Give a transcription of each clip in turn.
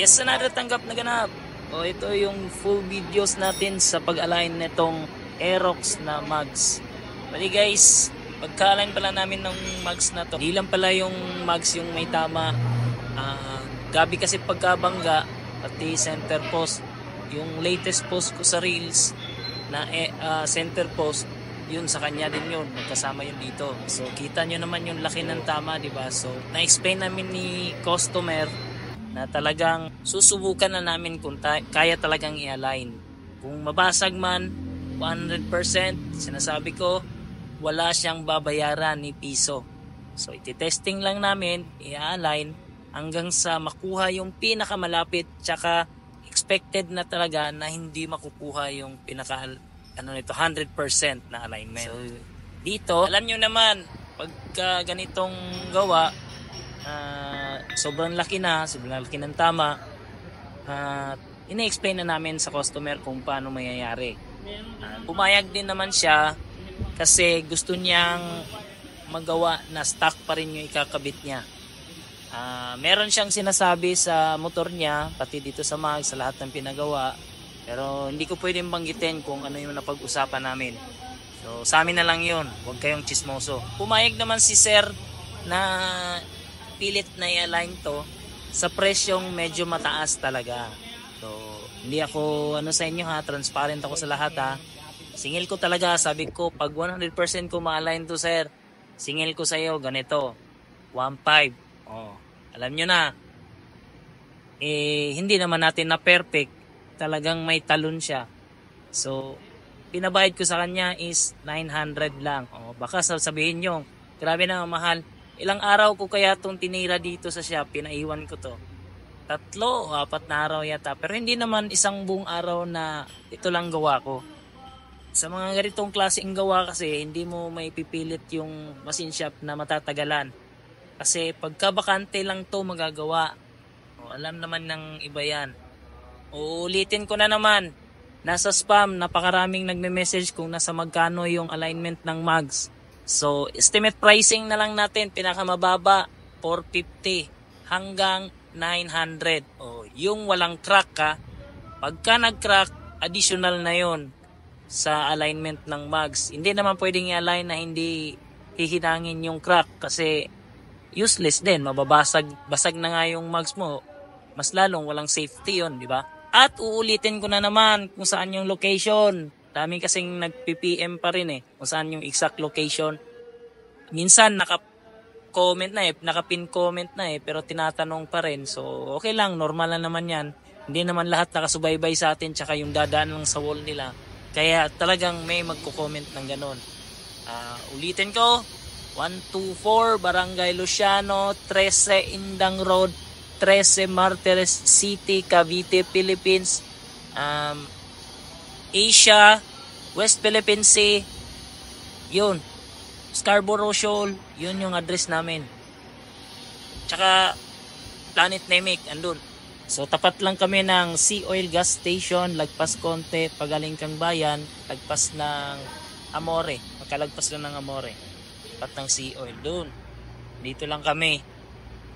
Yes, another tanggap na ganap. O ito yung full videos natin sa pag-align nitong Aerox na mugs. Bali guys, pagka-align pala namin ng mugs na to, hindi lang pala yung mugs yung may tama. Gabi kasi pagkabangga, pati center post. Yung latest post ko sa Reels na center post, yun sa kanya din yun, magkasama yun dito. So kita nyo naman yung laki ng tama, diba? So na-explain namin ni customer na talagang susubukan na namin kung kaya talagang i-align. Kung mabasag man 100%, sinasabi ko wala siyang babayaran ni piso. So iti-testing lang namin, i-align hanggang sa makuha yung pinakamalapit, tsaka expected na talaga na hindi makukuha yung pinaka 100% na alignment. So dito, alam nyo naman, pagka ganitong gawa, sobrang laki ng tama, ina-explain na namin sa customer kung paano mayayari. Pumayag din naman siya kasi gusto niyang magawa na stock pa rin yung ikakabit niya. Meron siyang sinasabi sa motor niya, pati dito sa mag, sa lahat ng pinagawa, pero hindi ko pwedeng banggitin kung ano yung napag-usapan namin. So sa amin na lang yun, huwag kayong chismoso. Pumayag naman si sir na pilit na i-align to sa presyong medyo mataas talaga. So hindi ako sa inyo ha, transparent ako sa lahat ha. Singil ko talaga, sabi ko pag 100% ko ma-align to sir, singil ko sa iyo ganito 1.5. Alam nyo na, hindi naman natin na perfect, talagang may talon siya. So pinabayad ko sa kanya is 900 lang. Baka sabihin nyo, grabe na mahal. Ilang araw ko kaya itong tinira dito sa shop, pinaiwan ko to. 3 o 4 na araw yata. Pero hindi naman isang buong araw na ito lang gawa ko. Sa mga ganitong klaseng gawa kasi, hindi mo may pipilit yung machine shop na matatagalan. Kasi pagka bakante lang to magagawa. Alam naman ng iba yan. Uulitin ko na naman. Nasa spam, napakaraming nagme-message kung nasa magkano yung alignment ng mugs. So, estimate pricing na lang natin, pinakamababa, 450 hanggang 900. Yung walang crack ka, pagka nag-crack, additional na yon sa alignment ng mugs. Hindi naman pwedeng i-align na hindi hihinangin yung crack kasi useless din, basag na nga yung mugs mo. Mas lalong walang safety yon, di ba? At uulitin ko na naman kung saan yung location. Dami kasing nag-PPM pa rin kung saan yung exact location. Minsan naka-comment na naka-pin comment na pero tinatanong pa rin. So okay lang, normal na naman yan. Hindi naman lahat nakasubaybay sa atin tsaka yung dadaan lang sa wall nila. Kaya talagang may magko-comment ng ganon. Ulitin ko, 124 Barangay Luciano, 13 Indang Road, 13 Martires City, Cavite, Philippines. Asia, West Philippine Sea, yun, Scarborough Shoal, yun yung address namin. Tsaka Planet Namek, andun. So tapat lang kami ng Sea Oil Gas Station, lagpas konti, pagaling kang bayan, lagpas ng Amore, magkalagpas lang ng Amore, tapat ng Sea Oil, dun. Dito lang kami.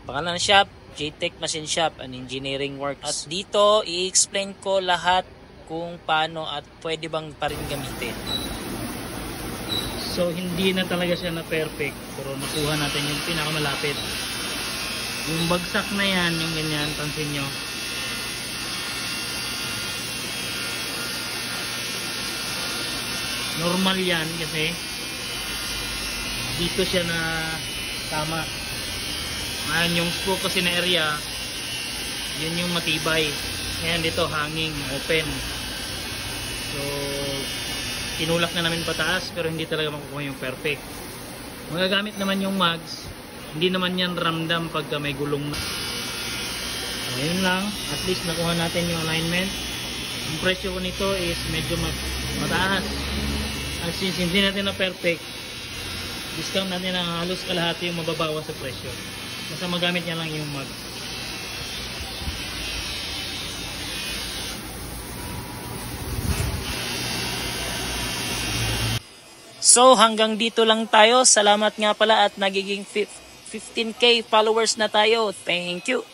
Pangalan ng shop, JTech Machine Shop and Engineering Works. At dito, i-explain ko lahat kung paano at pwede bang pa rin gamitin. So hindi na talaga siya na perfect, pero nakuha natin yung pinakamalapit. Yung bagsak na yan, yung ganyan, pansin nyo. Normal yan kasi dito siya na tama. Ngayon yung screw kasi na area, yun yung matibay. Ngayon dito hanging, open. So tinulak na namin pataas pero hindi talaga makukuha yung perfect. Magagamit naman yung mugs, hindi naman yan ramdam pagka may gulong na. So yun lang, at least nakuha natin yung alignment. Ang presyo ko nito is medyo mataas. At since hindi natin na perfect, discount natin ang halos kalahati yung mababawa sa presyo. Basta magamit niya lang yung mugs. So hanggang dito lang tayo. Salamat nga pala at nagiging 15K followers na tayo. Thank you.